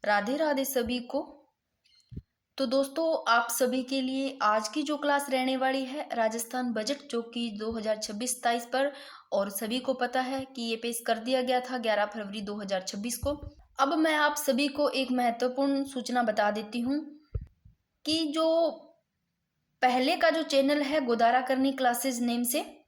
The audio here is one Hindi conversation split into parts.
राधे राधे सभी को। तो दोस्तों, आप सभी के लिए आज की जो क्लास रहने वाली है राजस्थान बजट जो कि 2026-27 पर, और सभी को पता है कि ये पेश कर दिया गया था 11 फरवरी 2026 को। अब मैं आप सभी को एक महत्वपूर्ण सूचना बता देती हूँ कि जो पहले का जो चैनल है गोदारा करनी क्लासेस नेम से,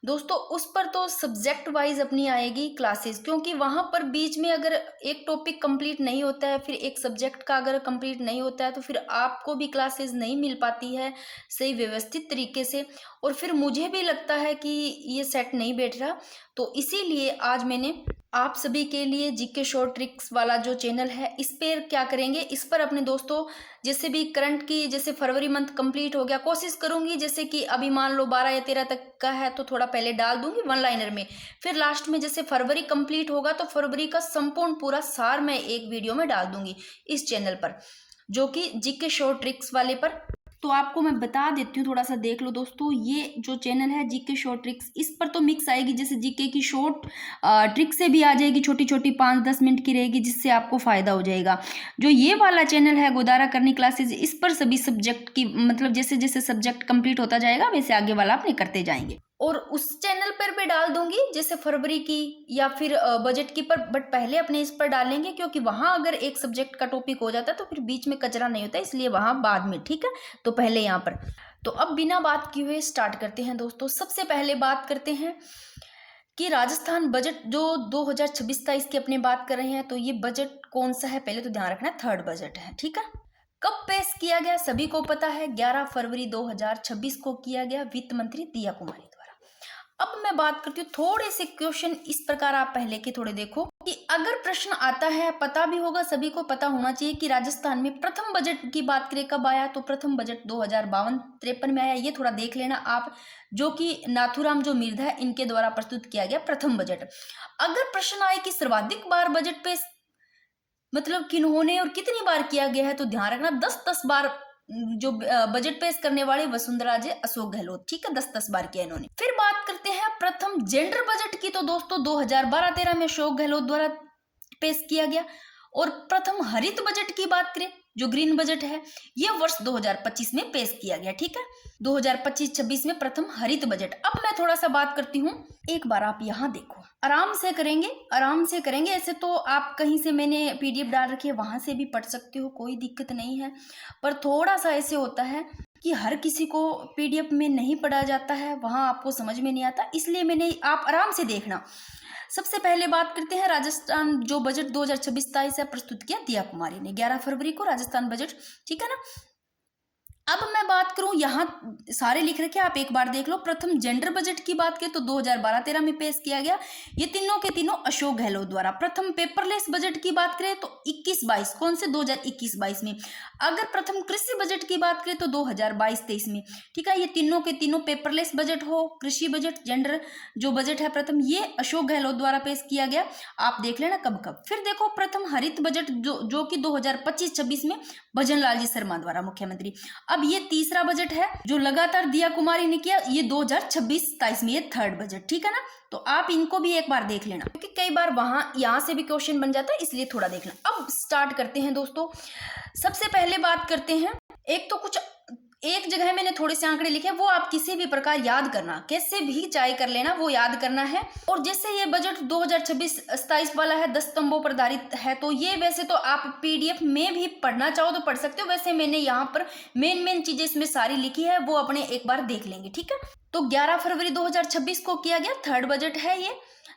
दोस्तों उस पर तो सब्जेक्ट वाइज अपनी आएगी क्लासेस, क्योंकि वहां पर बीच में अगर एक टॉपिक कंप्लीट नहीं होता है, फिर एक सब्जेक्ट का अगर कंप्लीट नहीं होता है, तो फिर आपको भी क्लासेस नहीं मिल पाती है सही व्यवस्थित तरीके से, और फिर मुझे भी लगता है कि ये सेट नहीं बैठ रहा। तो इसीलिए आज मैंने आप सभी के लिए जीके शॉर्ट ट्रिक्स वाला जो चैनल है, इस पर क्या करेंगे, इस पर अपने दोस्तों जैसे भी करंट की, जैसे फरवरी मंथ कंप्लीट हो गया, कोशिश करूंगी जैसे कि अभी मान लो 12 या 13 तक का है तो थोड़ा पहले डाल दूंगी वन लाइनर में, फिर लास्ट में जैसे फरवरी कंप्लीट होगा तो फरवरी का संपूर्ण पूरा सार मैं एक वीडियो में डाल दूंगी इस चैनल पर, जो कि जीके शॉर्ट ट्रिक्स वाले पर। तो आपको मैं बता देती हूँ, थोड़ा सा देख लो दोस्तों, ये जो चैनल है जीके शॉर्ट ट्रिक्स, इस पर तो मिक्स आएगी, जैसे जीके की शॉर्ट ट्रिक से भी आ जाएगी, छोटी छोटी 5-10 मिनट की रहेगी, जिससे आपको फायदा हो जाएगा। जो ये वाला चैनल है गोदारा करनी क्लासेस, इस पर सभी सब्जेक्ट की, मतलब जैसे जैसे सब्जेक्ट कंप्लीट होता जाएगा वैसे आगे वाला अपने करते जाएंगे, और उस चैनल पर भी डाल दूंगी जैसे फरवरी की या फिर बजट की पर, बट पहले अपने इस पर डालेंगे, क्योंकि वहां अगर एक सब्जेक्ट का टॉपिक हो जाता है तो फिर बीच में कचरा नहीं होता, इसलिए वहां बाद में, ठीक है। तो पहले यहाँ पर, तो अब बिना बात किए हुए स्टार्ट करते हैं दोस्तों। सबसे पहले बात करते हैं कि राजस्थान बजट जो 2026-27 की अपने बात कर रहे हैं, तो ये बजट कौन सा है, पहले तो ध्यान रखना, थर्ड बजट है, ठीक है। कब पेश किया गया सभी को पता है, 11 फरवरी 2026 को किया गया वित्त मंत्री दिया कुमारी द्वारा। अब मैं बात करती हूँ थोड़े से क्वेश्चन इस प्रकार, आप पहले के थोड़े देखो कि अगर प्रश्न आता है, पता भी होगा, सभी को पता होना चाहिए कि राजस्थान में प्रथम बजट की बात करें कब आया, तो प्रथम बजट 2052-53 में आया, ये थोड़ा देख लेना आप, जो कि नाथूराम जो मिर्धा है इनके द्वारा प्रस्तुत किया गया प्रथम बजट। अगर प्रश्न आए कि सर्वाधिक बार बजट पे मतलब किन्होंने और कितनी बार किया गया है, तो ध्यान रखना 10-10 बार जो बजट पेश करने वाले वसुंधरा जी अशोक गहलोत, ठीक है, 10-10 बार किया इन्होंने। फिर बात करते हैं प्रथम जेंडर बजट की, तो दोस्तों 2012-13 में अशोक गहलोत द्वारा पेश किया गया। और प्रथम हरित बजट की बात करें, जो ग्रीन बजट है, ये वर्ष 2025 में पेश किया गया, ठीक है, 2025-26 में प्रथम हरित बजट। अब मैं थोड़ा सा बात करती हूँ, एक बार आप यहाँ देखो, आराम से करेंगे, आराम से करेंगे, ऐसे तो आप कहीं से मैंने पीडीएफ डाल रखी है वहां से भी पढ़ सकते हो, कोई दिक्कत नहीं है, पर थोड़ा सा ऐसे होता है कि हर किसी को पीडीएफ में नहीं पढ़ा जाता है, वहां आपको समझ में नहीं आता, इसलिए मैंने, आप आराम से देखना। सबसे पहले बात करते हैं राजस्थान जो बजट 2026-27 है, प्रस्तुत किया दिया कुमारी ने 11 फरवरी को राजस्थान बजट, ठीक है ना। अब मैं बात करूं, यहाँ सारे लिख रखे आप एक बार देख लो। प्रथम जेंडर बजट की बात करें तो 2012-13 में पेश किया गया, ये तीनों के तीनों अशोक गहलोत द्वारा। प्रथम पेपरलेस बजट की बात करें तो 21-22, कौन से 2021-22 में। अगर प्रथम कृषि बजट की बात करें तो 2022-23 में, ठीक है, ये तीनों के तीनों पेपरलेस बजट हो, कृषि बजट, जेंडर जो बजट है प्रथम, ये अशोक गहलोत द्वारा पेश किया गया, आप देख लेना कब कब। फिर देखो प्रथम हरित बजट जो कि 2025-26 में भजन लाल जी शर्मा द्वारा मुख्यमंत्री। अब ये तीसरा बजट है जो लगातार दिया कुमारी ने किया, ये 2026-27 में, ये थर्ड बजट, ठीक है ना। तो आप इनको भी एक बार देख लेना, क्योंकि कई बार वहां यहां से भी क्वेश्चन बन जाता है, इसलिए थोड़ा देखना। अब स्टार्ट करते हैं दोस्तों। सबसे पहले बात करते हैं, एक तो कुछ एक जगह मैंने थोड़े से आंकड़े लिखे, वो आप किसी भी प्रकार याद करना, कैसे भी चाहे कर लेना, वो याद करना है। और जैसे ये बजट 2026-27 वाला है, 10 स्तंभों पर आधारित है, तो ये वैसे तो आप पीडीएफ में भी पढ़ना चाहो तो पढ़ सकते हो, वैसे मैंने यहाँ पर मेन चीजें इसमें सारी लिखी है, वो अपने एक बार देख लेंगे, ठीक है। तो 11 फरवरी 2026 को किया गया, थर्ड बजट है ये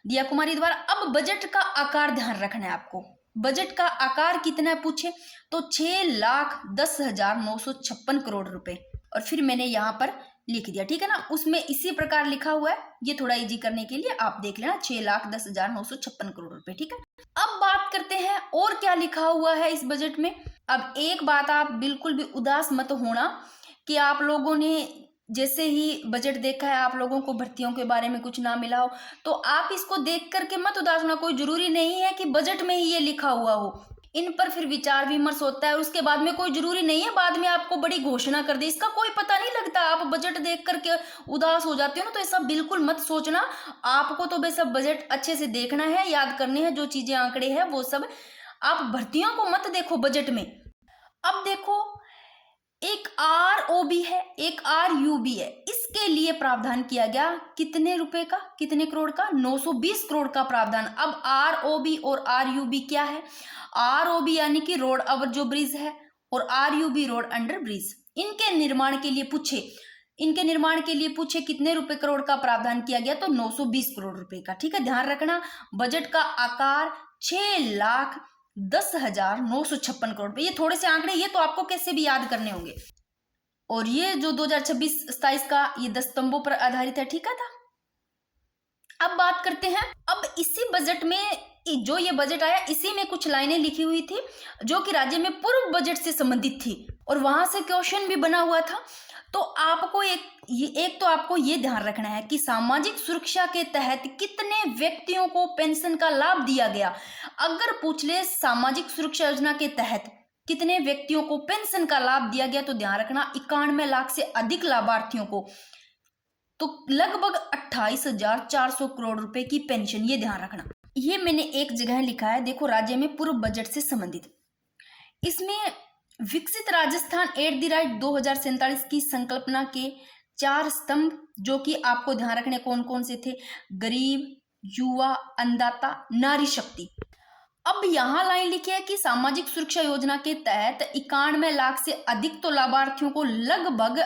दिया कुमारी द्वारा। अब बजट का आकार ध्यान रखना है आपको, बजट का आकार कितना पूछे तो 6,10,956 करोड़ रुपए, और फिर मैंने यहाँ पर लिख दिया, ठीक है ना, उसमें इसी प्रकार लिखा हुआ है, ये थोड़ा इजी करने के लिए आप देख लेना, 6,10,956 करोड़ रुपए, ठीक है। अब बात करते हैं और क्या लिखा हुआ है इस बजट में। अब एक बात आप बिल्कुल भी उदास मत होना कि आप लोगों ने जैसे ही बजट देखा है, आप लोगों को भर्तियों के बारे में कुछ ना मिला हो, तो आप इसको देख करके मत उदास होना, कोई जरूरी नहीं है कि बजट में ही ये लिखा हुआ हो, इन पर फिर विचार विमर्श होता है, उसके बाद में कोई जरूरी नहीं है बाद में आपको बड़ी घोषणा कर दे, इसका कोई पता नहीं लगता, आप बजट देख करके उदास हो जाते हो ना, तो ऐसा बिल्कुल मत सोचना। आपको तो बस बजट अच्छे से देखना है, याद करने हैं जो चीजें आंकड़े हैं वो सब आप भर्तियों को मत देखो बजट में। अब देखो, एक ROB है, एक RUB है, इसके लिए प्रावधान किया गया कितने रुपए का, कितने करोड़ का, 920 करोड़ का प्रावधान। अब ROB और RUB क्या है? ROB यानी कि रोड ओवर जो ब्रिज है, और RUB रोड अंडर ब्रिज। इनके निर्माण के लिए पूछे कितने रुपए करोड़ का प्रावधान किया गया, तो 920 करोड़ रुपए का। ठीक है, ध्यान रखना बजट का आकार 6,10,956 करोड़ रुपए। ये थोड़े से आंकड़े, ये तो आपको कैसे भी याद करने होंगे। और ये जो 2026-27 का ये 10 स्तंभों पर आधारित है। ठीक है था। अब बात करते हैं, अब इसी बजट में जो ये बजट आया, इसी में कुछ लाइनें लिखी हुई थी जो कि राज्य में पूर्व बजट से संबंधित थी, और वहां से क्वेश्चन भी बना हुआ था। तो आपको एक तो आपको ये ध्यान रखना है कि सामाजिक सुरक्षा के तहत कितने व्यक्तियों को पेंशन का लाभ दिया गया। अगर पूछ ले सामाजिक सुरक्षा योजना के तहत कितने व्यक्तियों को पेंशन का लाभ दिया गया, तो ध्यान रखना 91 लाख से अधिक लाभार्थियों को, तो लगभग 28,400 करोड़ रुपए की पेंशन। ये ध्यान रखना। ये मैंने एक जगह लिखा है, देखो, राज्य में पूर्व बजट से संबंधित। इसमें विकसित राजस्थान एट द रेट 2047 की संकल्पना के 4 स्तंभ, जो कि आपको ध्यान रखने कौन कौन से थे? गरीब, युवा, अन्नदाता, नारी शक्ति। अब यहां लाइन लिखी है कि सामाजिक सुरक्षा योजना के तहत 91 लाख से अधिक तो लाभार्थियों को लगभग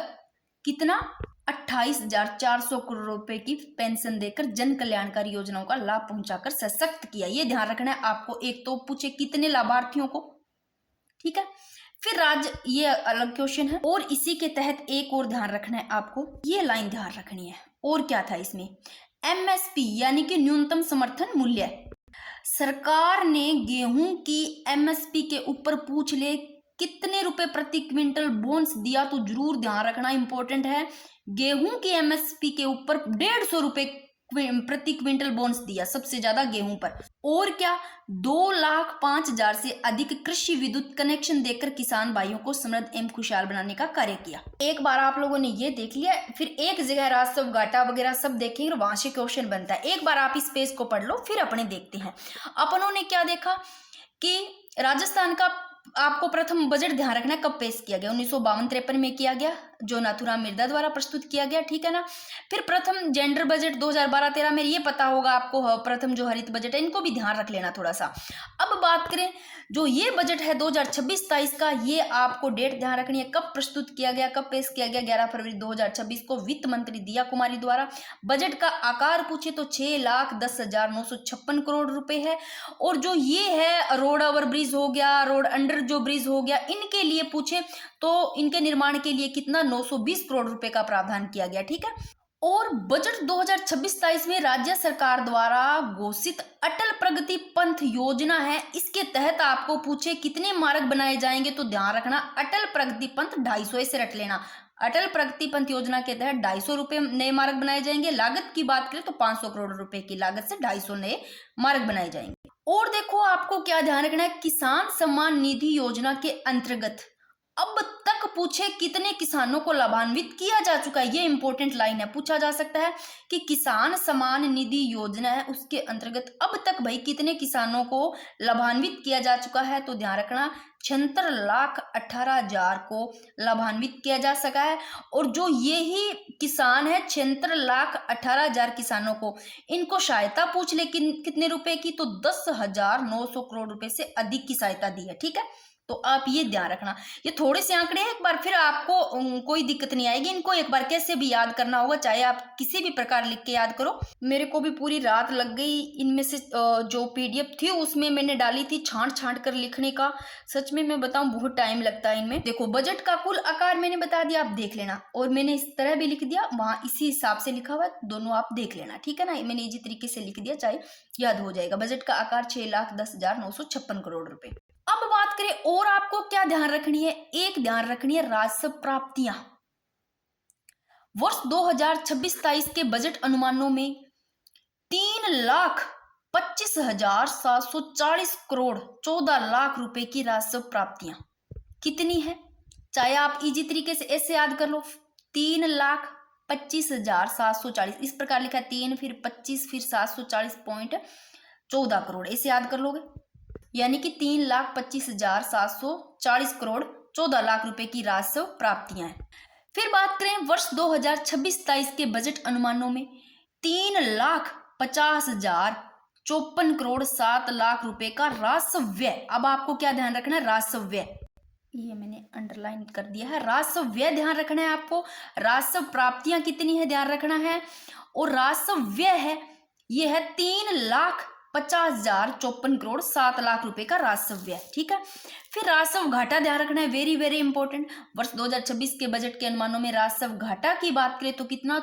कितना, 28,400 करोड़ रुपए की पेंशन देकर जन कल्याणकारी योजनाओं का लाभ पहुंचाकर सशक्त किया। ये ध्यान रखना है आपको। एक तो पूछे कितने लाभार्थियों को, ठीक है, फिर राज्य, ये अलग क्वेश्चन है। और इसी के तहत एक और ध्यान रखना है आपको, ये लाइन ध्यान रखनी है। और क्या था इसमें? MSP यानी कि न्यूनतम समर्थन मूल्य। सरकार ने गेहूं की MSP के ऊपर पूछ ले कितने रुपए प्रति क्विंटल बोनस दिया, तो जरूर ध्यान रखना, इंपॉर्टेंट है। गेहूं की MSP के ऊपर 150 रुपए प्रति क्विंटल बोनस दिया, सबसे ज्यादा गेहूं पर। और क्या, 2,05,000 से अधिक कृषि विद्युत कनेक्शन देकर किसान भाइयों को समृद्ध एवं खुशहाल बनाने का कार्य किया। एक बार आप लोगों ने ये देख लिया, फिर एक जगह राजस्व घाटा वगैरह सब देखेंगे, वहां से क्वेश्चन बनता है। एक बार आप इस पेज को पढ़ लो, फिर अपने देखते हैं। अपनों ने क्या देखा कि राजस्थान का आपको प्रथम बजट ध्यान रखना है कब पेश किया गया, 1952-53 में किया गया, जो नाथूराम मिर्धा द्वारा प्रस्तुत किया गया। ठीक है ना। फिर प्रथम जेंडर बजट 2012-13 में, ये पता होगा आपको, प्रथम जो हरित बजट है, इनको भी ध्यान रख लेना थोड़ा सा। अब बात करें जो ये बजट है 2026-27 का, ये आपको डेट ध्यान रखनी है, कब प्रस्तुत किया गया, कब पेश किया गया, 11 फरवरी 2026 को वित्त मंत्री दिया कुमारी द्वारा। बजट का आकार पूछे तो 6,10,956 करोड़ रुपए है। और जो ये है रोड ओवर ब्रिज हो गया, रोड अंडर जो ब्रिज हो गया, इनके लिए पूछे तो इनके निर्माण के लिए कितना, 920 करोड़ रुपए का प्रावधान किया गया। ठीक है। और बजट 2026-27 में राज्य सरकार द्वारा घोषित अटल प्रगति पंथ योजना है, इसके तहत आपको पूछे कितने मार्ग बनाए जाएंगे, तो ध्यान रखना अटल प्रगति पंथ 250 से रट लेना। अटल प्रगति पंथ योजना के तहत 250 रुपए नए मार्ग बनाए जाएंगे। लागत की बात करें तो 500 करोड़ रुपए की लागत से 250 नए मार्ग बनाए जाएंगे। और देखो, आपको क्या ध्यान रखना है, किसान सम्मान निधि योजना के अंतर्गत अब तक पूछे कितने किसानों को लाभान्वित किया जा चुका है। ये इंपॉर्टेंट लाइन है, पूछा जा सकता है कि किसान सम्मान निधि योजना है, उसके अंतर्गत अब तक भाई कितने किसानों को लाभान्वित किया जा चुका है, तो ध्यान रखना 76,18,000 को लाभान्वित किया जा सका है। और जो ये ही किसान है 76,18,000 किसानों को, इनको सहायता पूछ ले कितने रुपए की, तो 10,900 करोड़ रुपए से अधिक की सहायता दी है। ठीक है, तो आप ये ध्यान रखना। ये थोड़े से आंकड़े हैं, एक बार फिर आपको कोई दिक्कत नहीं आएगी, इनको एक बार कैसे भी याद करना होगा, चाहे आप किसी भी प्रकार लिख के याद करो। मेरे को भी पूरी रात लग गई, इनमें से जो PDF थी उसमें मैंने डाली थी छांट छांट कर लिखने का। सच में मैं बताऊं, बहुत टाइम लगता है इनमें। देखो, बजट का कुल आकार मैंने बता दिया, आप देख लेना। और मैंने इस तरह भी लिख दिया, वहां इसी हिसाब से लिखा हुआ, दोनों आप देख लेना। ठीक है ना, मैंने इसी तरीके से लिख दिया, चाहे याद हो जाएगा। बजट का आकार 6,10,956 करोड़ रुपए। अब बात करें और आपको क्या ध्यान रखनी है, एक ध्यान रखनी है राजस्व प्राप्तियां। वर्ष 2026-27 के बजट अनुमानों में 3,25,740 करोड़ 14 लाख रुपए की राजस्व प्राप्तियां कितनी है, चाहे आप इजी तरीके से ऐसे याद कर लो, 3,25,740, इस प्रकार लिखा, 3 फिर 25 फिर 740.14 करोड़, ऐसे याद कर लोगे। यानी कि 3,25,740 करोड़ 14 लाख रुपए की राजस्व प्राप्तियां हैं। फिर बात करें वर्ष 2026-23 के बजट अनुमानों में 3,50,54 करोड़ 7 लाख रुपए का राजस्व व्यय। अब आपको क्या ध्यान रखना है, राजस्व व्यय, ये मैंने अंडरलाइन कर दिया है। राजस्व व्यय ध्यान रखना है आपको, राजस्व प्राप्तियां कितनी है ध्यान रखना है, और राजस्व व्यय है ये है 3,50,54 करोड़ 7 लाख रुपए का राजस्व व्यय। ठीक है। फिर राजस्व घाटा ध्यान रखना है, वेरी वेरी इंपॉर्टेंट। वर्ष 2026 के बजट के अनुमानों में राजस्व घाटा की बात करें तो कितना,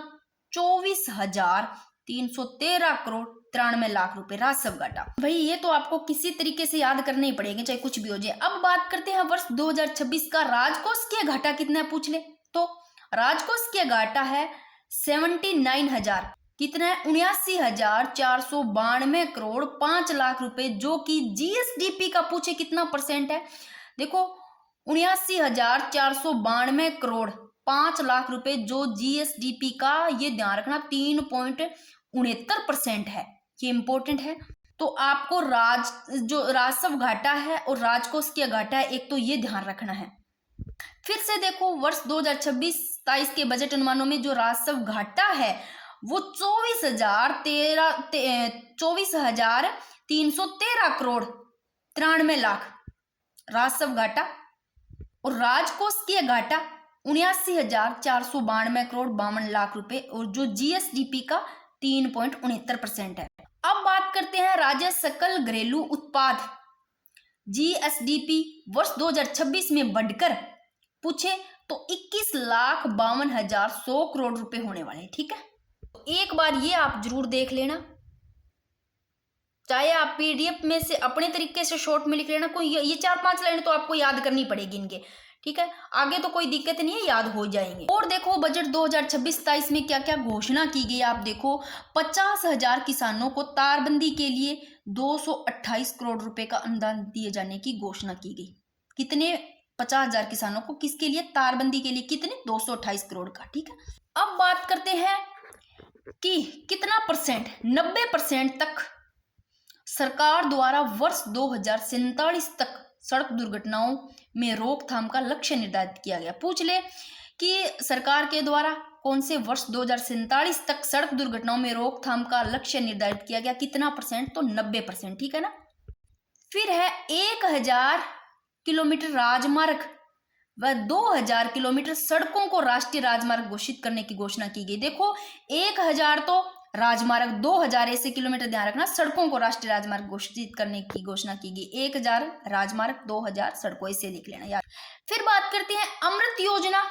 24,313 करोड़ 93 लाख रुपए राजस्व घाटा। भाई ये तो आपको किसी तरीके से याद करने ही पड़ेंगे, चाहे कुछ भी हो जाए। अब बात करते हैं वर्ष 2026 का राजकोषीय घाटा कितना है पूछ ले तो राजकोषीय घाटा है 79,000 कितना है, 79,492 करोड़ 5 लाख रुपए, जो कि जीएसडीपी का पूछे कितना परसेंट है। देखो 79,492 करोड़ 5 लाख रुपए जो जीएसडीपी का, ये ध्यान रखना 3.69% है, ये इंपॉर्टेंट है। तो आपको जो राजस्व घाटा है और राजकोषीय घाटा है, एक तो ये ध्यान रखना है। फिर से देखो वर्ष 2026-23 के बजट अनुमानों में जो राजस्व घाटा है वो 24,313 करोड़ 93 लाख राजस्व घाटा, और राजकोषीय घाटा 79,492 करोड़ 52 लाख रुपए, और जो जीएसडीपी का 3.69% है। अब बात करते हैं राज्य सकल घरेलू उत्पाद जीएसडीपी वर्ष 2026 में बढ़कर पूछे तो 21,52,100 करोड़ रुपए होने वाले हैं। ठीक है, एक बार ये आप जरूर देख लेना, चाहे आप पीडीएफ में से अपने तरीके से शॉर्ट में लिख लेना, कोई ये 4-5 लाइन तो आपको याद करनी पड़ेगी इनके। ठीक है, आगे तो कोई दिक्कत नहीं है, याद हो जाएंगे। और देखो बजट 2026-23 में क्या क्या घोषणा की गई, आप देखो 50,000 किसानों को तारबंदी के लिए 228 करोड़ रुपए का अनुदान दिए जाने की घोषणा की गई। कितने, 50,000 किसानों को, किसके लिए, तारबंदी के लिए, कितने, 228 करोड़ का। ठीक है, अब बात करते हैं कि कितना परसेंट, 90% तक सरकार द्वारा वर्ष 2047 तक सड़क दुर्घटनाओं में रोकथाम का लक्ष्य निर्धारित किया गया। पूछ ले कि सरकार के द्वारा कौन से वर्ष 2047 तक सड़क दुर्घटनाओं में रोकथाम का लक्ष्य निर्धारित किया गया, कितना परसेंट, तो 90%। ठीक है ना। फिर है 1,000 किलोमीटर राजमार्ग व 2,000 किलोमीटर सड़कों को राष्ट्रीय राजमार्ग घोषित करने की घोषणा की गई। देखो 1,000 तो राजमार्ग, 2,000 ऐसे किलोमीटर, ध्यान रखना, सड़कों को राष्ट्रीय राजमार्ग घोषित करने की घोषणा की गई। 1,000 राजमार्ग, 2,000 सड़कों, ऐसे लिख लेना यार। फिर बात करते हैं अमृत योजना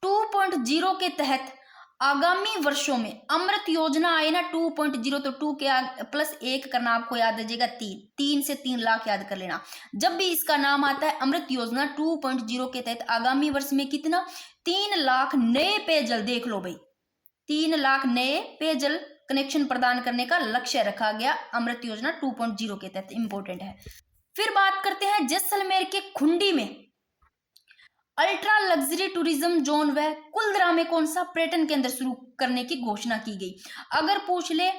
2.0 के तहत आगामी वर्षों में, अमृत योजना आए ना 2.0, तो 2 के प्लस 1 करना आपको याद आ जाएगा 3 से 3 लाख याद कर लेना। जब भी इसका नाम आता है अमृत योजना 2.0 के तहत आगामी वर्ष में कितना, 3 लाख नए पेयजल, देख लो भाई, 3 लाख नए पेयजल कनेक्शन प्रदान करने का लक्ष्य रखा गया अमृत योजना 2.0 के तहत, इंपॉर्टेंट है। फिर बात करते हैं जैसलमेर के खुंडी में अल्ट्रा लग्जरी टूरिज्म जोन व कुलधरा में कौन सा पर्यटन केंद्र शुरू करने की घोषणा की गई। अगर पूछ ले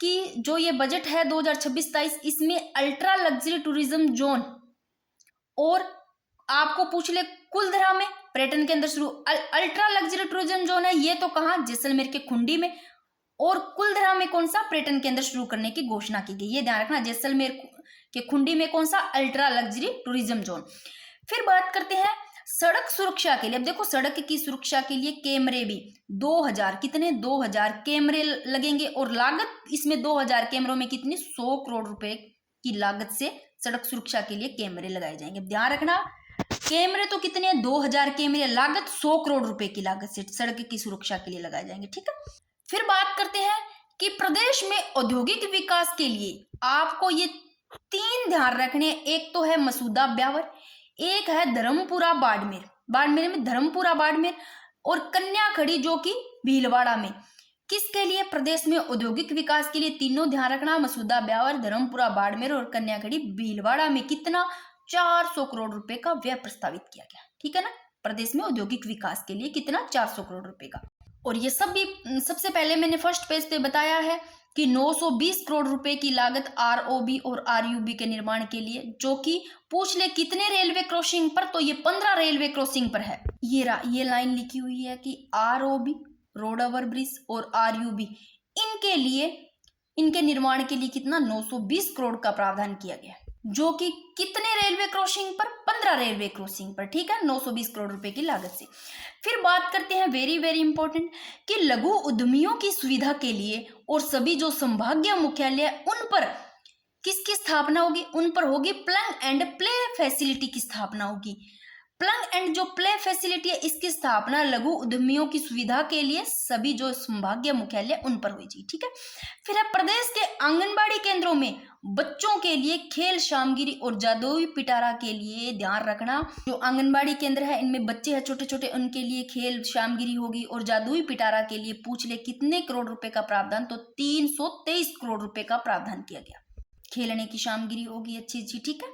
कि जो ये बजट है 2026-23 इसमें अल्ट्रा लग्जरी टूरिज्म जोन, और आपको पूछ ले कुलधरा में पर्यटन केंद्र शुरू, अल्ट्रा लग्जरी टूरिज्म जोन है ये तो कहाँ, जैसलमेर के खुंडी में, और कुलधरा में कौन सा पर्यटन केंद्र शुरू करने की घोषणा की गई, ये ध्यान रखना, जैसलमेर के खुंडी में कौन सा, अल्ट्रा लग्जरी टूरिज्म जोन। फिर बात करते हैं सड़क सुरक्षा के लिए। अब देखो सड़क की सुरक्षा के लिए कैमरे भी 2,000, कितने, 2,000 कैमरे लगेंगे, और लागत इसमें 2,000 कैमरों में कितनी, 100 करोड़ रुपए की लागत से सड़क सुरक्षा के लिए कैमरे लगाए जाएंगे। ध्यान रखना, कैमरे तो कितने, 2,000 कैमरे, लागत 100 करोड़ रुपए की लागत से सड़क की सुरक्षा के लिए लगाए जाएंगे। ठीक है। फिर बात करते हैं कि प्रदेश में औद्योगिक विकास के लिए आपको ये 3 ध्यान रखने, एक तो है मसूदा ब्यावर, एक है धर्मपुरा बाड़मेर, बाड़मेर में धर्मपुरा बाड़मेर, और कन्याखड़ी जो कि भीलवाड़ा में, किसके लिए, प्रदेश में औद्योगिक विकास के लिए। तीनों ध्यान रखना, मसूदा ब्यावर, धर्मपुरा बाड़मेर और कन्याखड़ी भीलवाड़ा में कितना, 400 करोड़ रुपए का व्यय प्रस्तावित किया गया। ठीक है ना, प्रदेश में औद्योगिक विकास के लिए कितना, 400 करोड़ रुपए का। और ये सब भी सबसे पहले मैंने फर्स्ट पेज पे बताया है कि 920 करोड़ रुपए की लागत आरओबी और आरयूबी के निर्माण के लिए, जो कि पूछ ले कितने रेलवे क्रॉसिंग पर, तो ये 15 रेलवे क्रॉसिंग पर है। ये लाइन लिखी हुई है कि आरओबी रोड ओवर ब्रिज और आरयूबी इनके लिए, इनके निर्माण के लिए कितना 920 करोड़ का प्रावधान किया गया, जो कि कितने रेलवे क्रॉसिंग पर, 15 रेलवे क्रॉसिंग पर, ठीक है, 920 करोड़ रुपए की लागत से। फिर बात करते हैं वेरी वेरी इंपॉर्टेंट कि लघु उद्यमियों की सुविधा के लिए और सभी जो संभागीय मुख्यालय उन पर किसकी स्थापना होगी, उन पर होगी प्लग एंड प्ले फैसिलिटी की स्थापना होगी। प्लग एंड जो प्ले फैसिलिटी है इसकी स्थापना लघु उद्यमियों की सुविधा के लिए सभी जो संभागीय मुख्यालय उन पर होगी, ठीक है। फिर है प्रदेश के आंगनबाड़ी केंद्रों में बच्चों के लिए खेल सामग्री और जादुई पिटारा के लिए ध्यान रखना, जो आंगनबाड़ी केंद्र है इनमें बच्चे हैं छोटे छोटे, उनके लिए खेल सामग्री होगी और जादुई पिटारा के लिए पूछ ले कितने करोड़ रुपए का प्रावधान, तो 323 करोड़ रुपए का प्रावधान किया गया। खेलने की सामग्री होगी अच्छी अच्छी, ठीक है।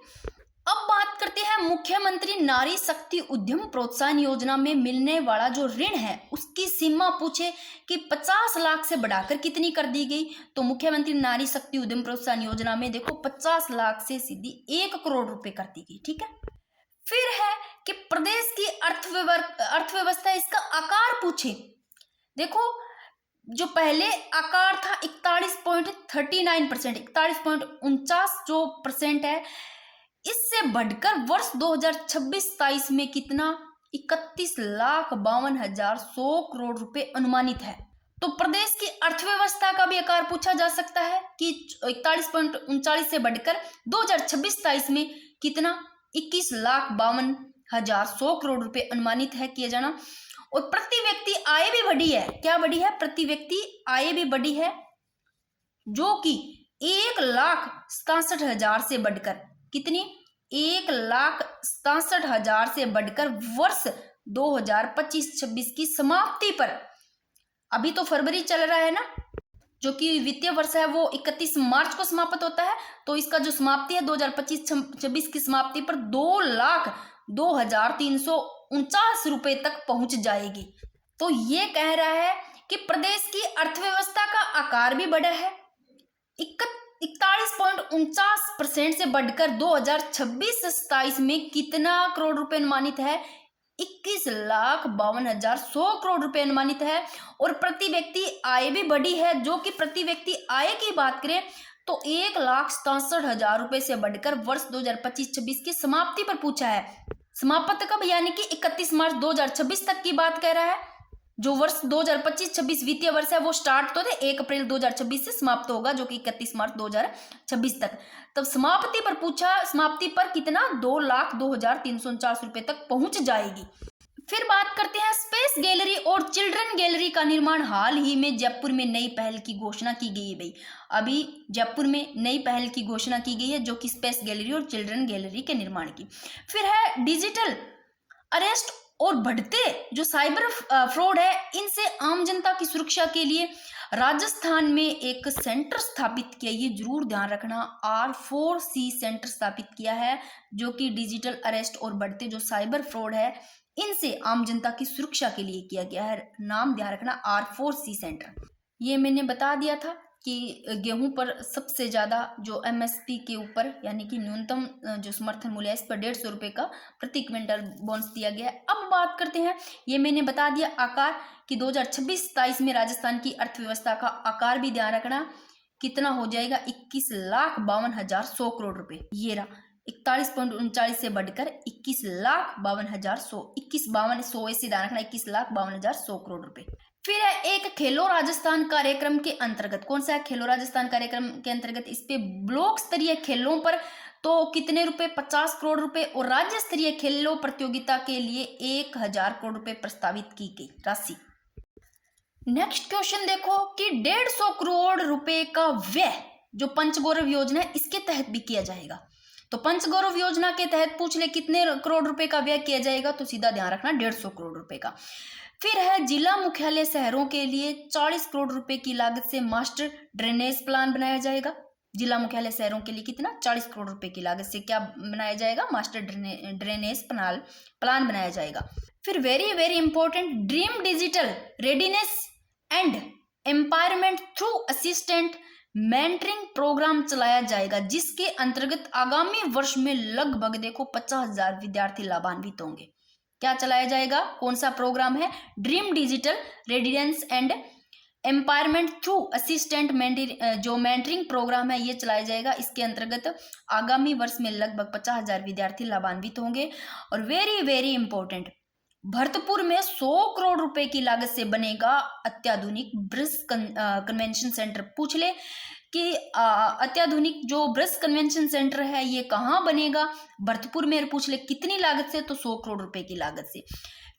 अब बात करते हैं मुख्यमंत्री नारी शक्ति उद्यम प्रोत्साहन योजना में मिलने वाला जो ऋण है उसकी सीमा पूछे कि 50 लाख से बढ़ाकर कितनी कर दी गई, तो मुख्यमंत्री नारी शक्ति उद्यम प्रोत्साहन योजना में देखो 50 लाख से सीधी 1 करोड़ रुपए कर दी गई, ठीक है। फिर है कि प्रदेश की अर्थव्यवस्था इसका आकार पूछे, देखो जो पहले आकार था 41.39%, 41.49 जो परसेंट है, इससे बढ़कर वर्ष 2026-27 में कितना 31,52,100 करोड़ रुपए अनुमानित है। तो प्रदेश की अर्थव्यवस्था का भी आकार पूछा जा सकता है कि 41.39 से बढ़कर 2026-27 में कितना 21,52,100 करोड़ रुपए अनुमानित है किया जाना। और प्रति व्यक्ति आय भी बढ़ी है, क्या बढ़ी है, प्रति व्यक्ति आय भी बढ़ी है, जो कि 1,67,000 से बढ़कर कितनी 1,67,000 से बढ़कर वर्ष 2025-26 की समाप्ति पर, अभी तो फरवरी चल रहा है ना, जो कि वित्तीय वर्ष है वो 31 मार्च को समाप्त होता है, तो इसका जो समाप्ति है 2025-26 की समाप्ति पर 2,02,349 रुपए तक पहुंच जाएगी। तो ये कह रहा है कि प्रदेश की अर्थव्यवस्था का आकार भी बढ़ा है, 41.49% से बढ़कर 2026-27 में कितना करोड़ रुपए अनुमानित है, 21,52,100 करोड़ रुपए अनुमानित है। और प्रति व्यक्ति आय भी बढ़ी है, जो कि प्रति व्यक्ति आय की बात करें तो 1,67,000 रुपए से बढ़कर वर्ष 2025-26 की समाप्ति पर पूछा है। समाप्त कब, यानी कि 31 मार्च 2026 तक की बात कह रहा है। जो वर्ष 2025-26 वित्तीय वर्ष है वो स्टार्ट तो 1 अप्रैल 2026 से समाप्त होगा, जो कि 31 मार्च 2026 तक। तब समाप्ति पर पूछा, समाप्ति पर कितना 2,02,349 रुपए तक पहुंच जाएगी। फिर बात करते हैं स्पेस गैलरी और चिल्ड्रन गैलरी का निर्माण हाल ही में जयपुर में नई पहल की घोषणा की गई है। भाई अभी जयपुर में नई पहल की घोषणा की गई है, जो कि स्पेस गैलरी और चिल्ड्रन गैलरी के निर्माण की। फिर है डिजिटल अरेस्ट और बढ़ते जो साइबर फ्रॉड है इनसे आम जनता की सुरक्षा के लिए राजस्थान में एक सेंटर स्थापित किया, ये जरूर ध्यान रखना, R4C सेंटर स्थापित किया है, जो कि डिजिटल अरेस्ट और बढ़ते जो साइबर फ्रॉड है इनसे आम जनता की सुरक्षा के लिए किया गया है। नाम ध्यान रखना R4C सेंटर। ये मैंने बता दिया था कि गेहूं पर सबसे ज़्यादा जो MSP के ऊपर यानी कि न्यूनतम जो समर्थन मूल्य है इस पर 150 रुपये का प्रति क्विंटल बोनस दिया गया है। अब बात करते हैं, ये मैंने बता दिया आकार कि 2026-27 में राजस्थान की अर्थव्यवस्था का आकार भी ध्यान रखना कितना हो जाएगा 21,52,100 करोड़ रुपये। ये रहा 41.39 से बढ़कर 21,52,100, 21,52,100 ऐसे ध्यान रखना 21,52,100 करोड़ रुपए। फिर है एक खेलो राजस्थान कार्यक्रम के अंतर्गत, कौन सा है खेलो राजस्थान कार्यक्रम के अंतर्गत, इस पे ब्लॉक स्तरीय खेलों पर तो कितने रुपए 50 करोड़ रुपए और राज्य स्तरीय खेलों प्रतियोगिता के लिए 1,000 करोड़ रुपए प्रस्तावित की गई राशि। नेक्स्ट क्वेश्चन देखो कि 150 करोड़ रुपए का व्यय जो पंचगौरव योजना है इसके तहत भी किया जाएगा। तो पंचगौरव योजना के तहत पूछ ले कितने करोड़ रुपए का व्यय किया जाएगा, तो सीधा ध्यान रखना 150 करोड़ रुपए का। फिर है जिला मुख्यालय शहरों के लिए 40 करोड़ रुपए की लागत से मास्टर ड्रेनेज प्लान बनाया जाएगा। जिला मुख्यालय शहरों के लिए कितना 40 करोड़ रुपए की लागत से क्या बनाया जाएगा, मास्टर ड्रेनेज प्लान बनाया जाएगा। फिर very very important dream digital readiness and empowerment through assistant mentoring programme चलाया जाएगा, जिसके अंतर्गत आगामी वर्ष में लगभग देखो 50,000 विद्यार्थी लाभान्वित होंगे। क्या चलाया जाएगा, कौन सा प्रोग्राम है? Dream digital residence and empowerment through assistant जो मेंटरिंग प्रोग्राम है ये चलाया जाएगा। इसके अंतर्गत आगामी वर्ष में लगभग 50,000 विद्यार्थी लाभान्वित होंगे। और वेरी वेरी इंपॉर्टेंट, भरतपुर में 100 करोड़ रुपए की लागत से बनेगा अत्याधुनिक ब्रिज कन्वेंशन सेंटर। पूछ ले कि अत्याधुनिक जो ब्रिज कन्वेंशन सेंटर है ये कहाँ बनेगा, भरतपुर में। पूछ ले कितनी लागत से, तो 100 करोड़ रुपए की लागत से।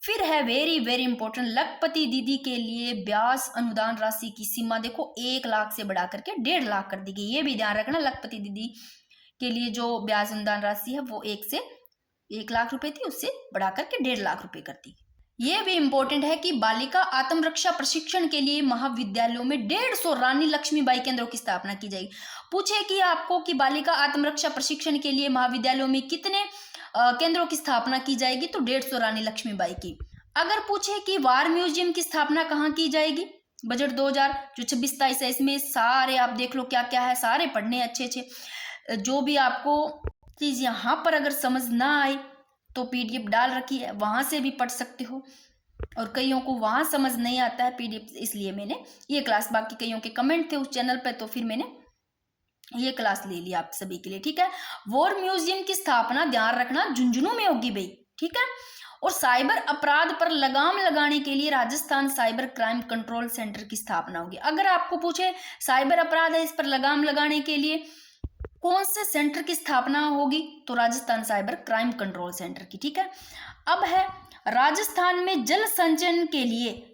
फिर है वेरी वेरी इंपॉर्टेंट, लखपति दीदी के लिए ब्याज अनुदान राशि की सीमा देखो 1 लाख से बढ़ा करके 1.5 लाख कर दी गई। ये भी ध्यान रखना, लखपति दीदी के लिए जो ब्याज अनुदान राशि है वो 1 लाख रुपए थी, उससे बढ़ा करके 1.5 लाख रुपए कर दी। ये भी इंपॉर्टेंट है कि बालिका आत्मरक्षा प्रशिक्षण के लिए महाविद्यालयों में 150 रानी लक्ष्मीबाई केंद्रों की स्थापना की जाएगी। पूछे कि आपको कि बालिका आत्मरक्षा प्रशिक्षण के लिए महाविद्यालयों में कितने केंद्रों की स्थापना की जाएगी, तो 150 रानी लक्ष्मीबाई की। अगर पूछे कि वार म्यूजियम की स्थापना कहाँ की जाएगी, बजट 2026-27 है, इसमें सारे आप देख लो क्या क्या है, सारे पढ़ने अच्छे अच्छे। जो भी आपको चीज यहाँ पर अगर समझ ना आए तो पीडीएफ डाल रखी है, वहां से भी पढ़ सकते हो। और कईयों को वहां समझ नहीं आता है पीडीएफ, इसलिए मैंने ये क्लास, बाकी कईयों के कमेंट थे उस चैनल पे, तो फिर मैंने ये क्लास ले ली आप सभी के लिए, ठीक है। वॉर म्यूजियम की स्थापना ध्यान रखना झुंझुनू में होगी भाई, ठीक है। और साइबर अपराध पर लगाम लगाने के लिए Rajasthan cyber crime control centre की स्थापना होगी। अगर आपको पूछे साइबर अपराध है, इस पर लगाम लगाने के लिए कौन से सेंटर की स्थापना होगी, तो Rajasthan cyber crime control centre की, ठीक है। अब है राजस्थान में जल संचयन के लिए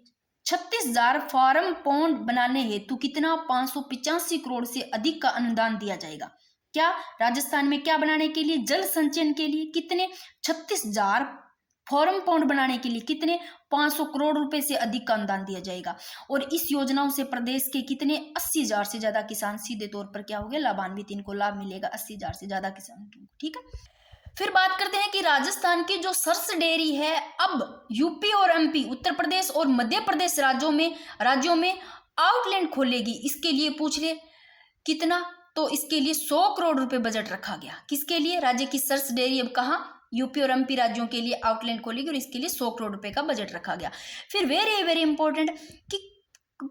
36,000 फार्म पौंड बनाने हेतु कितना 585 करोड़ से अधिक का अनुदान दिया जाएगा। क्या राजस्थान में क्या बनाने के लिए, जल संचयन के लिए कितने 36,000 फार्म पौंड बनाने के लिए कितने 500 करोड़ रुपए से अधिक का अनुदान दिया जाएगा। और इस योजनाओं से प्रदेश के कितने 80,000 से ज्यादा किसान सीधे तौर पर क्या होंगे, लाभान्वित, इनको लाभ मिलेगा 80,000 से ज्यादा किसान, ठीक है। फिर बात करते हैं कि राजस्थान की जो सरस डेयरी है अब यूपी और एमपी, उत्तर प्रदेश और मध्य प्रदेश राज्यों में आउटलेट खोलेगी। इसके लिए पूछ ले कितना, तो इसके लिए 100 करोड़ रुपए बजट रखा गया। किसके लिए, राज्य की सरस डेयरी अब कहाँ, यूपी और एमपी राज्यों के लिए आउटलेट खोलेगी और इसके लिए 100 करोड़ रुपए का बजट रखा गया। फिर वेरी वेरी इंपॉर्टेंट कि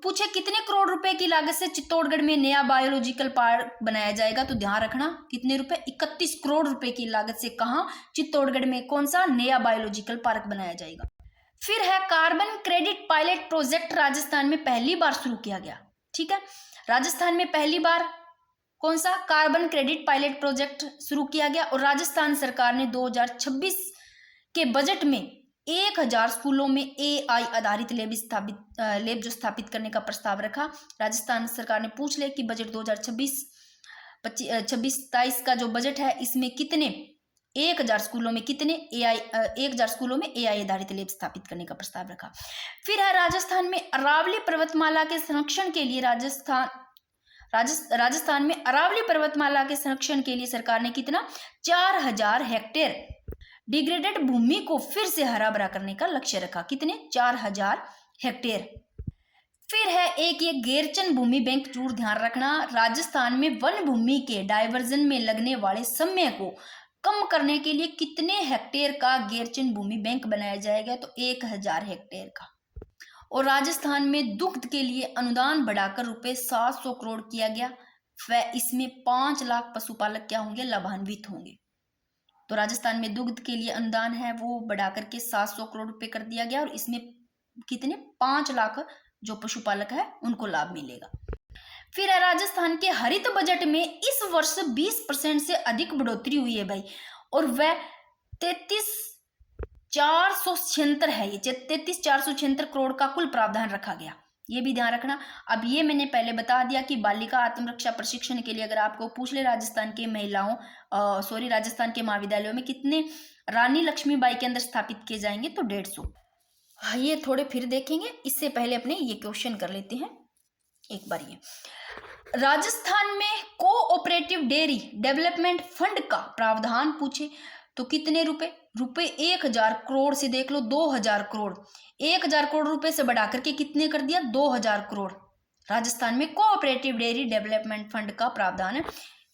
पूछे कितने करोड़ रुपए की लागत से चित्तौड़गढ़ में नया बायोलॉजिकल पार्क बनाया जाएगा, तो ध्यान रखना कितने रुपए, 31 करोड़ रुपए की लागत से कहा चित्तौड़गढ़ में कौन सा नया बायोलॉजिकल पार्क बनाया जाएगा। फिर है carbon credit pilot project Rajasthan में पहली बार शुरू किया गया, ठीक है। राजस्थान में पहली बार कौन सा कार्बन क्रेडिट पायलट प्रोजेक्ट शुरू किया गया। और राजस्थान सरकार ने 2026 के बजट में 1,000 स्कूलों में AI आधारित लेब जो स्थापित करने का प्रस्ताव रखा। राजस्थान सरकार ने पूछ ले कि बजट 2026-27 का जो बजट है इसमें कितने 1,000 स्कूलों में कितने 1,000 स्कूलों में AI आधारित लेब स्थापित करने का प्रस्ताव रखा। फिर है राजस्थान में अरावली पर्वतमाला के संरक्षण के लिए राजस्थान में अरावली पर्वतमाला के संरक्षण के लिए सरकार ने कितना 4,000 हेक्टेयर डिग्रेडेड भूमि को फिर से हरा भरा करने का लक्ष्य रखा। कितने 4,000 हेक्टेयर। फिर है एक ये गैरचन भूमि बैंक, जरूर ध्यान रखना। राजस्थान में वन भूमि के डायवर्जन में लगने वाले समय को कम करने के लिए कितने हेक्टेयर का गैरचन भूमि बैंक बनाया जाएगा, तो 1,000 हेक्टेयर का। और राजस्थान में दुग्ध के लिए अनुदान बढ़ाकर रुपए 700 करोड़ किया गया। वह इसमें 5 लाख पशुपालक क्या होंगे, लाभान्वित होंगे। तो राजस्थान में दुग्ध के लिए अनुदान है वो बढ़ा करके 700 करोड़ रुपए कर दिया गया और इसमें कितने 5 लाख जो पशुपालक है उनको लाभ मिलेगा। फिर है राजस्थान के हरित बजट में इस वर्ष 20% से अधिक बढ़ोतरी हुई है भाई, और वह 33,476 है, ये 33,476 करोड़ का कुल प्रावधान रखा गया। ये भी ध्यान रखना। अब ये मैंने पहले बता दिया कि बालिका आत्मरक्षा प्रशिक्षण के लिए अगर आपको पूछ ले राजस्थान के राजस्थान के महाविद्यालयों में कितने रानी लक्ष्मीबाई केंद्र स्थापित किए जाएंगे, तो 150। ये थोड़े फिर देखेंगे, इससे पहले अपने ये क्वेश्चन कर लेते हैं एक बार। ये राजस्थान में कोऑपरेटिव डेयरी डेवलपमेंट फंड का प्रावधान पूछे तो कितने रुपए 1,000 करोड़ से देख लो 2,000 करोड़, 1,000 करोड़ रुपए से बढ़ा करके कितने कर दिया 2,000 करोड़। राजस्थान में कोऑपरेटिव डेयरी डेवलपमेंट फंड का प्रावधान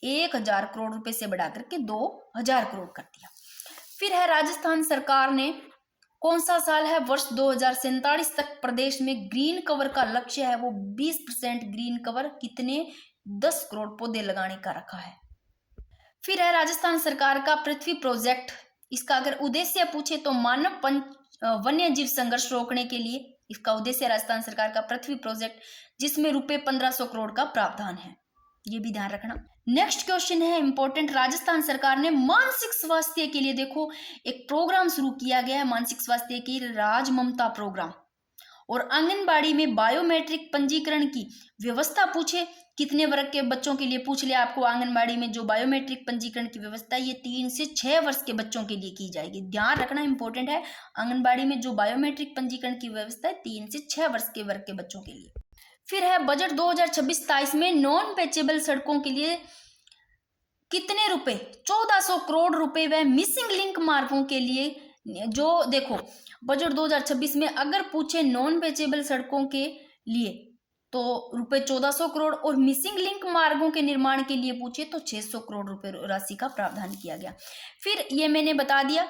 1,000 करोड़ रुपए से बढ़ा करके 2,000 करोड़ कर दिया। फिर है राजस्थान सरकार ने, कौन सा साल है, वर्ष 2047 तक प्रदेश में ग्रीन कवर का लक्ष्य है वो 20% ग्रीन कवर, कितने, 10 करोड़ पौधे लगाने का रखा है। फिर है राजस्थान सरकार का पृथ्वी प्रोजेक्ट, इसका अगर उद्देश्य पूछे तो मानव वन्य जीव संघर्ष रोकने के लिए इसका उद्देश्य राजस्थान सरकार का पृथ्वी प्रोजेक्ट, जिसमें रुपए 1500 करोड़ का प्रावधान है, ये भी ध्यान रखना। नेक्स्ट क्वेश्चन है इंपॉर्टेंट, राजस्थान सरकार ने मानसिक स्वास्थ्य के लिए देखो एक प्रोग्राम शुरू किया गया है, मानसिक स्वास्थ्य की राज ममता प्रोग्राम। और आंगनबाड़ी में बायोमेट्रिक पंजीकरण की व्यवस्था पूछे, कितने वर्ग के बच्चों के लिए पूछ लिया आपको, आंगनबाड़ी में जो बायोमेट्रिक पंजीकरण की व्यवस्था ये 3 से 6 वर्ष के बच्चों के लिए की जाएगी। ध्यान रखना इंपॉर्टेंट है, आंगनबाड़ी में जो बायोमेट्रिक पंजीकरण की व्यवस्था है 3 से 6 वर्ष के वर्ग के बच्चों के लिए। फिर है बजट 2026-27 में नॉन पेचेबल सड़कों के लिए कितने रुपए, 1400 करोड़ रुपए व मिसिंग लिंक मार्गों के लिए, जो देखो बजट 2026 में अगर पूछे नॉन पेचेबल सड़कों के लिए तो रुपए 1400 करोड़, और मिसिंग लिंक मार्गों के निर्माण के लिए पूछे तो 600 करोड़ रुपए राशि का प्रावधान किया गया। फिर ये मैंने बता दिया,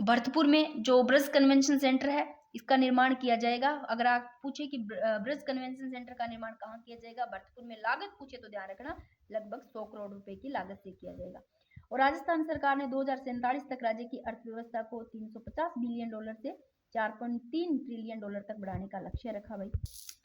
भरतपुर में जो ब्रज कन्वेंशन सेंटर है इसका निर्माण किया जाएगा। अगर आप पूछे कि ब्रज कन्वेंशन सेंटर का निर्माण कहाँ किया जाएगा, भरतपुर में, लागत पूछे तो ध्यान रखना लगभग 100 करोड़ रुपए की लागत से किया जाएगा। और राजस्थान सरकार ने 2047 तक राज्य की अर्थव्यवस्था को 350 बिलियन डॉलर से 4.3 ट्रिलियन डॉलर तक बढ़ाने का लक्ष्य रखा भाई।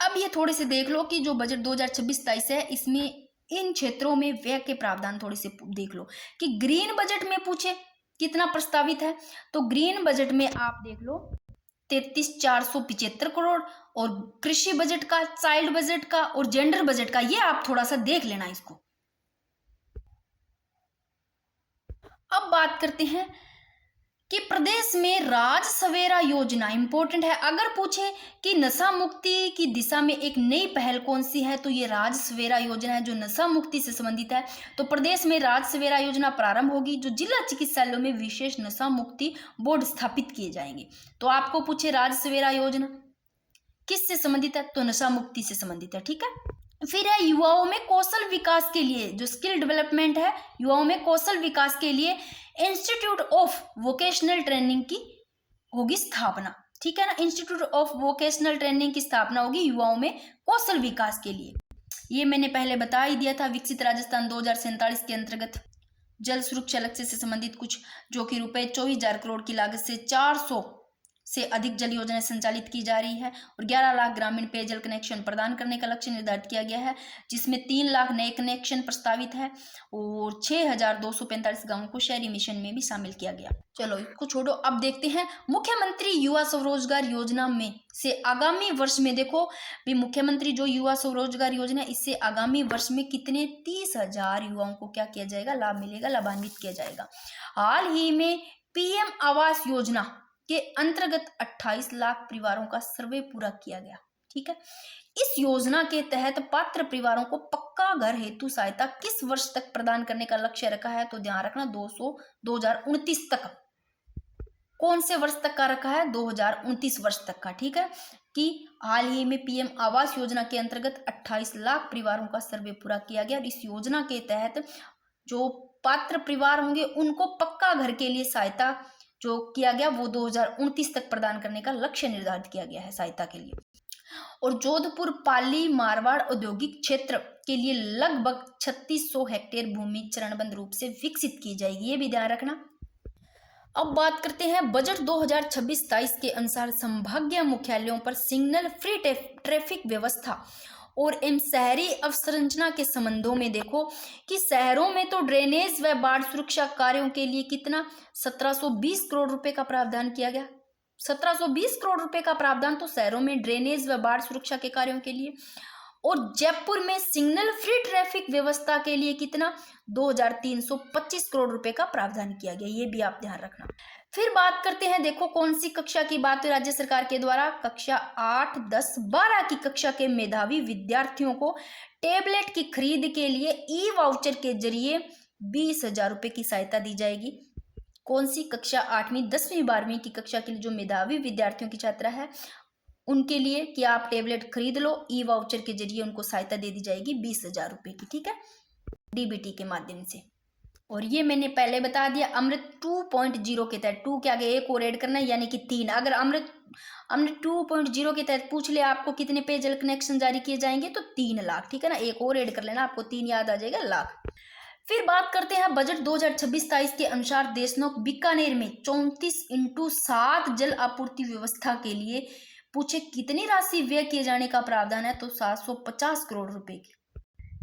अब ये थोड़े से देख लो कि जो बजट 2026-27 है इसमें इन क्षेत्रों में व्यय के प्रावधान थोड़े से देख लो कि ग्रीन बजट में पूछे कितना प्रस्तावित है, तो ग्रीन बजट में आप देख लो 33,475 करोड़, और कृषि बजट का, चाइल्ड बजट का और जेंडर बजट का, ये आप थोड़ा सा देख लेना इसको। अब बात करते हैं कि प्रदेश में राज सवेरा योजना इंपॉर्टेंट है, अगर पूछे कि नशा मुक्ति की दिशा में एक नई पहल कौन सी है तो ये राज सवेरा योजना है जो नशा मुक्ति से संबंधित है। तो प्रदेश में राज सवेरा योजना प्रारंभ होगी, जो जिला चिकित्सालयों में विशेष नशा मुक्ति बोर्ड स्थापित किए जाएंगे। तो आपको पूछे राज सवेरा योजना किससे संबंधित है, तो नशा मुक्ति से संबंधित है, ठीक है। फिर है युवाओं में कौशल विकास के लिए, जो स्किल डेवलपमेंट है, युवाओं में कौशल विकास के लिए इंस्टीट्यूट ऑफ वोकेशनल ट्रेनिंग की होगी स्थापना, ठीक है ना। इंस्टीट्यूट ऑफ वोकेशनल ट्रेनिंग की स्थापना होगी युवाओं में कौशल विकास के लिए। ये मैंने पहले बता ही दिया था। विकसित राजस्थान 2047 के अंतर्गत जल सुरक्षा लक्ष्य से संबंधित कुछ, जो कि रुपए 24,000 करोड़ की लागत से 400 से अधिक जल योजनाएं संचालित की जा रही है, और 11 लाख ग्रामीण पेयजल कनेक्शन प्रदान करने का लक्ष्य निर्धारित किया गया है, जिसमें 3 लाख नए कनेक्शन प्रस्तावित है, और 6,245 गांवों को शहरी मिशन में भी शामिल किया गया। चलो इसको छोड़ो, अब देखते हैं मुख्यमंत्री युवा स्वरोजगार योजना में से आगामी वर्ष में, देखो भी मुख्यमंत्री जो युवा स्वरोजगार योजना, इससे आगामी वर्ष में कितने 30,000 युवाओं को क्या किया जाएगा, लाभ मिलेगा, लाभान्वित किया जाएगा। हाल ही में पीएम आवास योजना के अंतर्गत 28 लाख परिवारों का सर्वे पूरा किया गया, ठीक है। इस योजना के तहत पात्र परिवारों को पक्का घर हेतु सहायता किस वर्ष तक प्रदान करने का लक्ष्य रखा है, तो ध्यान रखना 2029 तक। कौन से वर्ष तक का रखा है, 2029 वर्ष तक का, ठीक है। कि हाल ही में पीएम आवास योजना के अंतर्गत 28 लाख परिवारों का सर्वे पूरा किया गया, और इस योजना के तहत जो पात्र परिवार होंगे उनको पक्का घर के लिए सहायता जो किया गया वो 2029 तक प्रदान करने का लक्ष्य निर्धारित किया गया है सहायता के लिए। और जोधपुर पाली मारवाड़ औद्योगिक क्षेत्र के लिए लगभग 3600 हेक्टेयर भूमि चरणबद्ध रूप से विकसित की जाएगी, ये भी ध्यान रखना। अब बात करते हैं बजट 2026-27 के अनुसार संभागीय मुख्यालयों पर सिग्नल फ्री ट्रैफिक व्यवस्था और एवं शहरी अवसंरचना के संबंधों में, देखो कि शहरों में तो ड्रेनेज व बाढ़ सुरक्षा कार्यों के लिए कितना 1720 करोड़ रुपए का प्रावधान किया गया। 1720 करोड़ रुपए का प्रावधान तो शहरों में ड्रेनेज व बाढ़ सुरक्षा के कार्यों के लिए। और जयपुर में सिग्नल फ्री ट्रैफिक व्यवस्था के लिए कितना 2325 करोड़ रुपए का प्रावधान किया गया, ये भी आप ध्यान रखना। फिर बात करते हैं, देखो कौन सी कक्षा की बात है राज्य सरकार के द्वारा, कक्षा 8, 10, 12 की कक्षा के मेधावी विद्यार्थियों को टेबलेट की खरीद के लिए ई वाउचर के जरिए 20,000 रुपए की सहायता दी जाएगी। कौन सी कक्षा 8वीं, 10वीं, 12वीं की कक्षा के लिए जो मेधावी विद्यार्थियों की छात्रा है उनके लिए कि आप टेबलेट खरीद लो, ई वाउचर के जरिए उनको सहायता दे दी जाएगी 20,000 रुपये की, ठीक है, डीबीटी के माध्यम से। और ये मैंने पहले बता दिया अमृत 2.0 के तहत, 2 के आगे एक और ऐड करना है यानी कि 3। अगर अमृत अमृत 2.0 के तहत पूछ ले आपको कितने पेयजल कनेक्शन जारी किए जाएंगे तो 3 लाख, ठीक है ना, एक और ऐड कर लेना, आपको 3 याद आ जाएगा, लाख। फिर बात करते हैं बजट 2026-23 के अनुसार देशनोक बीकानेर में 34x7 जल आपूर्ति व्यवस्था के लिए पूछे कितनी राशि व्यय किए जाने का प्रावधान है, तो 750 करोड़ रुपए की।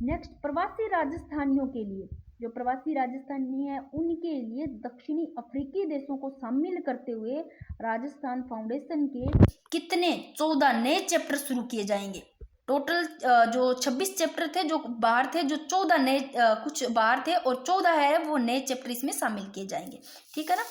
नेक्स्ट, प्रवासी राजस्थानियों के लिए, जो प्रवासी राजस्थानी है उनके लिए दक्षिणी अफ्रीकी देशों को शामिल करते हुए राजस्थान फाउंडेशन के कितने 14 नए चैप्टर शुरू किए जाएंगे। टोटल जो 26 चैप्टर थे जो बाहर थे, जो 14 नए कुछ बाहर थे और 14 है वो नए चैप्टर इसमें शामिल किए जाएंगे, ठीक है ना।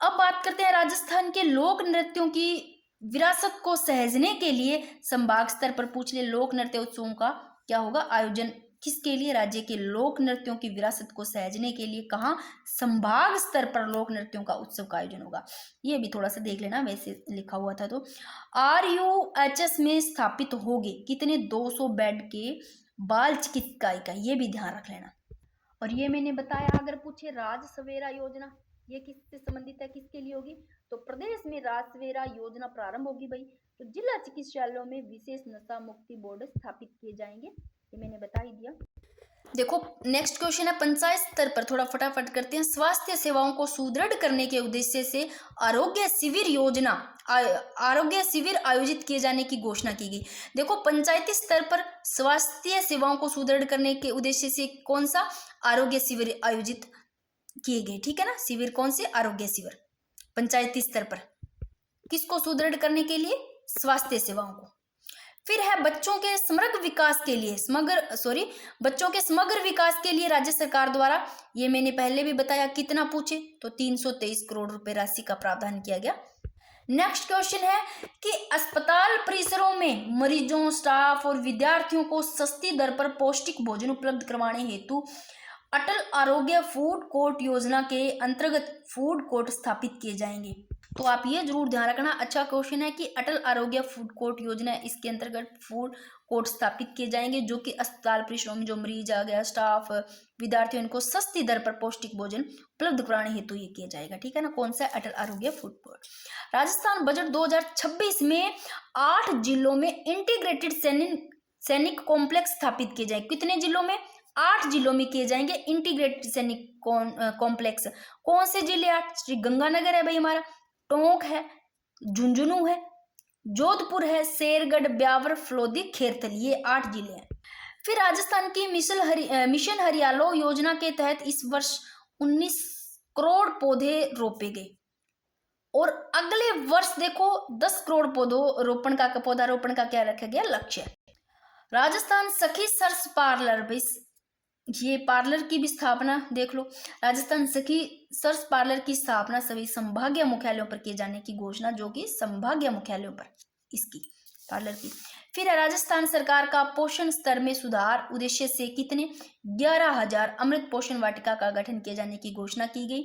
अब बात करते हैं राजस्थान के लोक नृत्यों की विरासत को सहेजने के लिए संभाग स्तर पर पूछ ले लोक नृत्य उत्सवों का क्या होगा आयोजन, किसके लिए, राज्य के लोक नृत्यों की विरासत को सहेजने के लिए कहाँ, संभाग स्तर पर लोक नृत्यों का उत्सव का आयोजन होगा। ये भी थोड़ा सा देख लेना, वैसे लिखा हुआ था। तो RUHS में स्थापित होगी कितने 200 बेड के बाल चिकित्सा इकाई, ये भी ध्यान रख लेना। और ये मैंने बताया, अगर पूछे राज सवेरा योजना ये किससे संबंधित है, किसके लिए होगी, तो प्रदेश में राज सवेरा योजना प्रारंभ होगी भाई, तो जिला चिकित्सालयों में विशेष नशा मुक्ति बोर्ड स्थापित किए जाएंगे, ये मैंने बता ही दिया। देखो नेक्स्ट क्वेश्चन है पंचायत स्तर पर, थोड़ा फटाफट करते हैं। स्वास्थ्य सेवाओं को सुदृढ़ करने के उद्देश्य से आरोग्य शिविर योजना आरोग्य शिविर आयोजित किए जाने की घोषणा की गई। देखो पंचायती स्तर पर स्वास्थ्य सेवाओं को सुदृढ़ करने के उद्देश्य से कौन सा आरोग्य शिविर आयोजित किए गए, ठीक है ना, शिविर कौन से, आरोग्य शिविर पंचायती स्तर पर, किसको सुदृढ़ करने के लिए, स्वास्थ्य सेवाओं को। फिर है बच्चों के समग्र विकास के लिए बच्चों के समग्र विकास के लिए राज्य सरकार द्वारा, ये मैंने पहले भी बताया, कितना पूछे तो 323 करोड़ रुपए राशि का प्रावधान किया गया। नेक्स्ट क्वेश्चन है कि अस्पताल परिसरों में मरीजों, स्टाफ और विद्यार्थियों को सस्ती दर पर पौष्टिक भोजन उपलब्ध करवाने हेतु अटल आरोग्य फूड कोर्ट योजना के अंतर्गत फूड कोर्ट स्थापित किए जाएंगे। तो आप ये जरूर ध्यान रखना, अच्छा क्वेश्चन है कि अटल आरोग्य फूड कोर्ट योजना इसके अंतर्गत फूड कोर्ट स्थापित किए जाएंगे जो कि अस्पताल परिसरों में जो मरीज आ गया, स्टाफ, विद्यार्थियों, इनको सस्ती दर पर पौष्टिक भोजन उपलब्ध कराने हेतु ये किया जाएगा, ठीक है ना, कौन सा, अटल आरोग्य फूड कोर्ट। राजस्थान बजट 2026 में 8 जिलों में इंटीग्रेटेड सैनिक कॉम्प्लेक्स स्थापित किए जाएंगे। कितने जिलों में, 8 जिलों में किए जाएंगे इंटीग्रेटेड सैनिक कॉम्प्लेक्स। कौन से जिले, 8, श्री गंगानगर है भाई हमारा, टोंक है, झुंझुनू है, जोधपुर है, शेरगढ़, ब्यावर, फलोदी, खेरथल, ये 8 जिले हैं। फिर राजस्थान की मिशन हरियालो योजना के तहत इस वर्ष 19 करोड़ पौधे रोपे गए और अगले वर्ष देखो 10 करोड़ पौधारोपण का क्या रखा गया लक्ष्य। राजस्थान सखी सर्स पार्लर, भाई ये पार्लर की भी स्थापना देख लो, राजस्थान सखी सर्स पार्लर की स्थापना सभी संभागीय मुख्यालयों पर किए जाने की घोषणा, जो कि संभागीय मुख्यालयों पर इसकी पार्लर की। फिर राजस्थान सरकार का पोषण स्तर में सुधार उद्देश्य से कितने 11,000 अमृत पोषण वाटिका का गठन किए जाने की घोषणा की गई।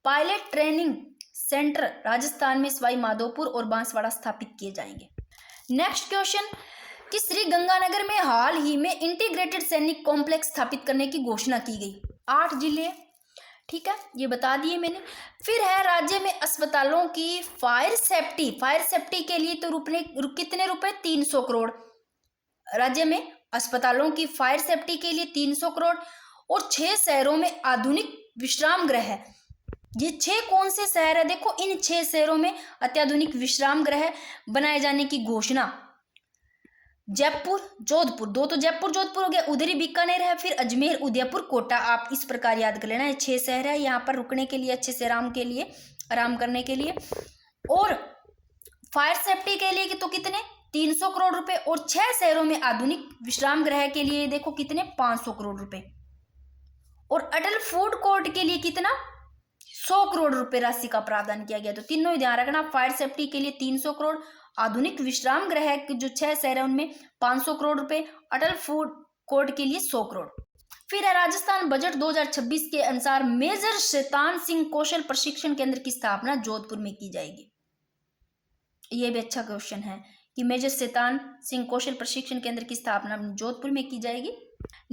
पायलट ट्रेनिंग सेंटर राजस्थान में सवाई माधोपुर और बांसवाड़ा स्थापित किए जाएंगे। नेक्स्ट क्वेश्चन कि श्री गंगानगर में हाल ही में इंटीग्रेटेड सैनिक कॉम्प्लेक्स स्थापित करने की घोषणा की गई। 8 जिले, ठीक है, ये बता दिए मैंने। फिर है राज्य में अस्पतालों की फायर सेफ्टी के लिए तो कितने रुपए, 300 करोड़। राज्य में अस्पतालों की फायर सेफ्टी के लिए 300 करोड़ और 6 शहरों में आधुनिक विश्राम गृह है। ये 6 कौन से शहर है, देखो इन 6 शहरों में अत्याधुनिक विश्राम गृह बनाए जाने की घोषणा। जयपुर, जोधपुर, 2 तो जयपुर जोधपुर हो गया, उधर ही बीकानेर है, फिर अजमेर, उदयपुर, कोटा, आप इस प्रकार याद कर लेना। 6 शहर है यहाँ पर रुकने के लिए, अच्छे से आराम करने के लिए। और फायर सेफ्टी के लिए तो कितने 300 करोड़ रुपए और 6 शहरों में आधुनिक विश्राम गृह के लिए देखो कितने 500 करोड़ रुपए और अटल फूड कोर्ट के लिए कितना 100 करोड़ रुपए राशि का प्रावधान किया गया। तो तीनों ही ध्यान रखना, फायर सेफ्टी के लिए 300 करोड़, आधुनिक विश्राम गृह के जो 6 शहर है उनमें 500 करोड़ रुपए, अटल फूड कोर्ट के लिए 100 करोड़। फिर है राजस्थान बजट 2026 के अनुसार मेजर शैतान सिंह कौशल प्रशिक्षण केंद्र की स्थापना जोधपुर में की जाएगी। ये भी अच्छा क्वेश्चन है कि मेजर शैतान सिंह कौशल प्रशिक्षण केंद्र की स्थापना जोधपुर में की जाएगी।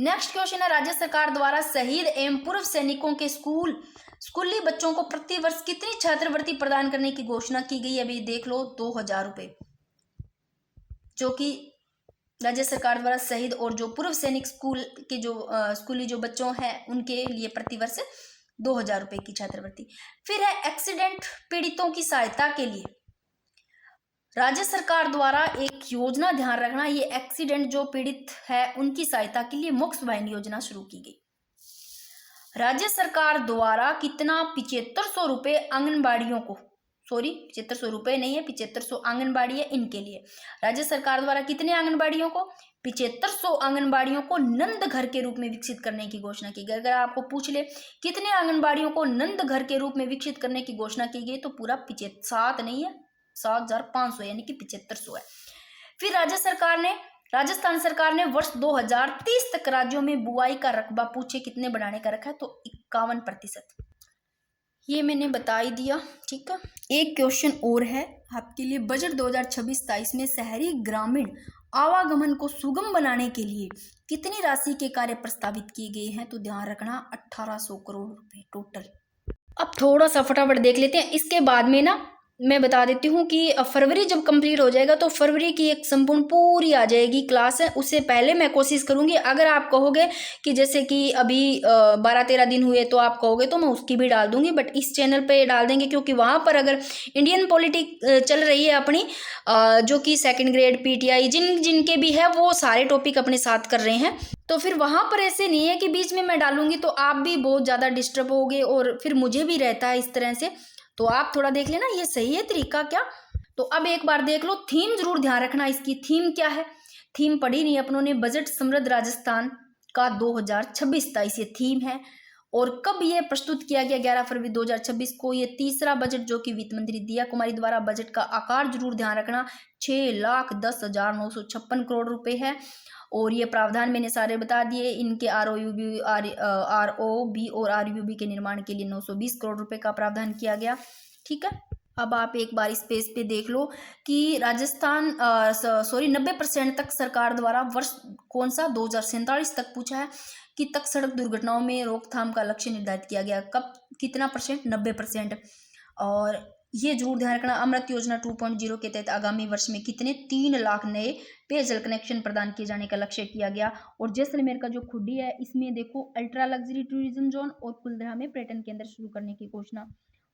नेक्स्ट क्वेश्चन है, राज्य सरकार द्वारा शहीद एवं पूर्व सैनिकों के स्कूली बच्चों को प्रतिवर्ष कितनी छात्रवृत्ति प्रदान करने की घोषणा की गई? अभी देख लो, 2000 रुपए, जो कि राज्य सरकार द्वारा शहीद और जो पूर्व सैनिक स्कूल के जो स्कूली जो बच्चों हैं उनके लिए प्रतिवर्ष 2000 रुपए की छात्रवृत्ति। फिर है एक्सीडेंट पीड़ितों की सहायता के लिए राज्य सरकार द्वारा एक योजना, ध्यान रखना, ये एक्सीडेंट जो पीड़ित है उनकी सहायता के लिए मोक्ष वाहिनी योजना शुरू की गई। राज्य सरकार द्वारा कितना 7500 रुपए आंगनबाड़ियों को, सॉरी 7500 रुपए नहीं है, 7500 आंगनबाड़ी है इनके लिए। राज्य सरकार द्वारा कितने आंगनबाड़ियों को, 7500 आंगनबाड़ियों को नंद घर के रूप में विकसित करने की घोषणा की गई। अगर आपको पूछ ले कितने आंगनबाड़ियों को नंद घर के रूप में विकसित करने की घोषणा की गई, तो पूरा 7 नहीं है, 7500 यानी कि 7500 है। फिर राजस्थान सरकार ने वर्ष 2030 तक राज्यों में बुआई का रकबा पूछे कितने बढ़ाने का रखा है, तो 51%। ये मैंने बता ही दिया, ठीक है। एक क्वेश्चन और है आपके लिए, बजट 2026-23 में शहरी ग्रामीण आवागमन को सुगम बनाने के लिए कितनी राशि के कार्य प्रस्तावित किए गए हैं? तो ध्यान रखना 1800 करोड़ रुपए टोटल। अब थोड़ा सा फटाफट देख लेते हैं, इसके बाद में ना मैं बता देती हूँ कि फरवरी जब कंप्लीट हो जाएगा तो फरवरी की एक संपूर्ण पूरी आ जाएगी क्लास है। उससे पहले मैं कोशिश करूँगी, अगर आप कहोगे कि जैसे कि अभी 12-13 दिन हुए तो आप कहोगे तो मैं उसकी भी डाल दूंगी, बट इस चैनल पे डाल देंगे क्योंकि वहाँ पर अगर इंडियन पॉलिटिक चल रही है अपनी, जो कि सेकेंड ग्रेड पीटीआई जिनके भी है वो सारे टॉपिक अपने साथ कर रहे हैं, तो फिर वहाँ पर ऐसे नहीं है कि बीच में मैं डालूंगी तो आप भी बहुत ज़्यादा डिस्टर्ब होगे और फिर मुझे भी रहता है इस तरह से। तो आप थोड़ा देख लेना, ये सही है तरीका क्या। तो अब एक बार देख लो, थीम जरूर ध्यान रखना, इसकी थीम क्या है। थीम पढ़ी नहीं अपनों ने, बजट समृद्ध राजस्थान का 2026-23 ये थीम है। और कब ये प्रस्तुत किया गया? 11 फरवरी 2026 को। ये तीसरा बजट जो कि वित्त मंत्री दिया कुमारी द्वारा। बजट का आकार जरूर ध्यान रखना 6,10,956 करोड़ रुपए है। और ये प्रावधान मैंने सारे बता दिए, इनके ROUB और RUB के निर्माण के लिए 920 करोड़ रुपए का प्रावधान किया गया, ठीक है। अब आप एक बार इस पेज पे देख लो कि राजस्थान 90% तक सरकार द्वारा वर्ष कौन सा 2047 तक पूछा है कि तक सड़क दुर्घटनाओं में रोकथाम का लक्ष्य निर्धारित किया गया। कब, कितना परसेंट? 90%। और ये जरूर ध्यान रखना, अमृत योजना 2.0 के तहत आगामी वर्ष में कितने 3 लाख नए पेयजल कनेक्शन प्रदान किए जाने का लक्ष्य किया गया। और जैसलमेर का जो खुड्डी है इसमें देखो अल्ट्रा लग्जरी टूरिज्म जोन और कुलधरा में पर्यटन केंद्र शुरू करने की घोषणा।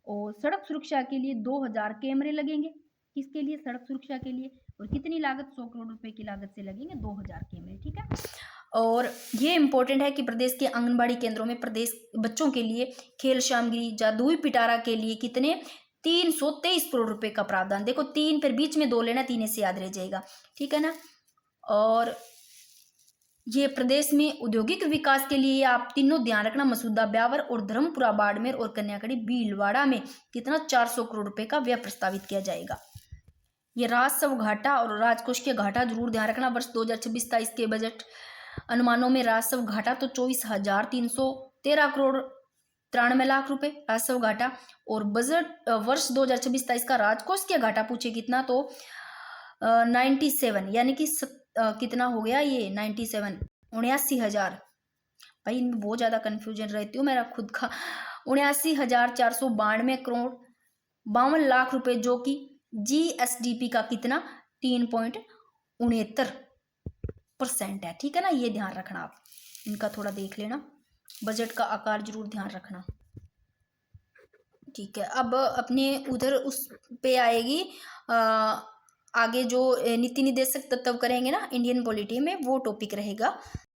और सड़क सुरक्षा के लिए 2000 कैमरे लगेंगे। किसके लिए? सड़क सुरक्षा के लिए। और कितनी लागत? 100 करोड़ रुपए की लागत से लगेंगे 2000 कैमरे, ठीक है। और ये इंपॉर्टेंट है कि प्रदेश के आंगनबाड़ी केंद्रों में प्रदेश बच्चों के लिए खेल सामग्री, जादुई पिटारा के लिए कितने 323 करोड़ रुपए का प्रावधान। देखो 3 फिर बीच में 2 लेना, 3 से याद रह जाएगा, ठीक है ना। और ये प्रदेश में औद्योगिक विकास के लिए आप तीनों ध्यान रखना, मसूदा ब्यावर और धर्मपुरा बाड़मेर और कन्याकुमारी भीलवाड़ा में कितना 400 करोड़ रुपए का व्यय प्रस्तावित किया जाएगा। ये राजस्व घाटा और राजकोष के घाटा जरूर ध्यान रखना। वर्ष 2026-23 के बजट अनुमानों में राजस्व घाटा तो 24,313 करोड़ 93 लाख रुपए राजस्व घाटा। और बजट वर्ष 2026-23 का राजकोष के घाटा पूछे कितना, तो 97 यानी कि कितना हो गया ये 97, 79,000। भाई इनमें बहुत ज्यादा कंफ्यूजन रहती हूँ मेरा खुद का। 79,492 करोड़ 52 लाख रुपए, जो कि GSDP का कितना 3.69% है, ठीक है ना। ये ध्यान रखना, आप इनका थोड़ा देख लेना। बजट का आकार जरूर ध्यान रखना, ठीक है। अब अपने उधर उस पे आएगी आगे जो नीति निर्देशक तत्व करेंगे ना इंडियन पॉलिटी में, वो टॉपिक रहेगा।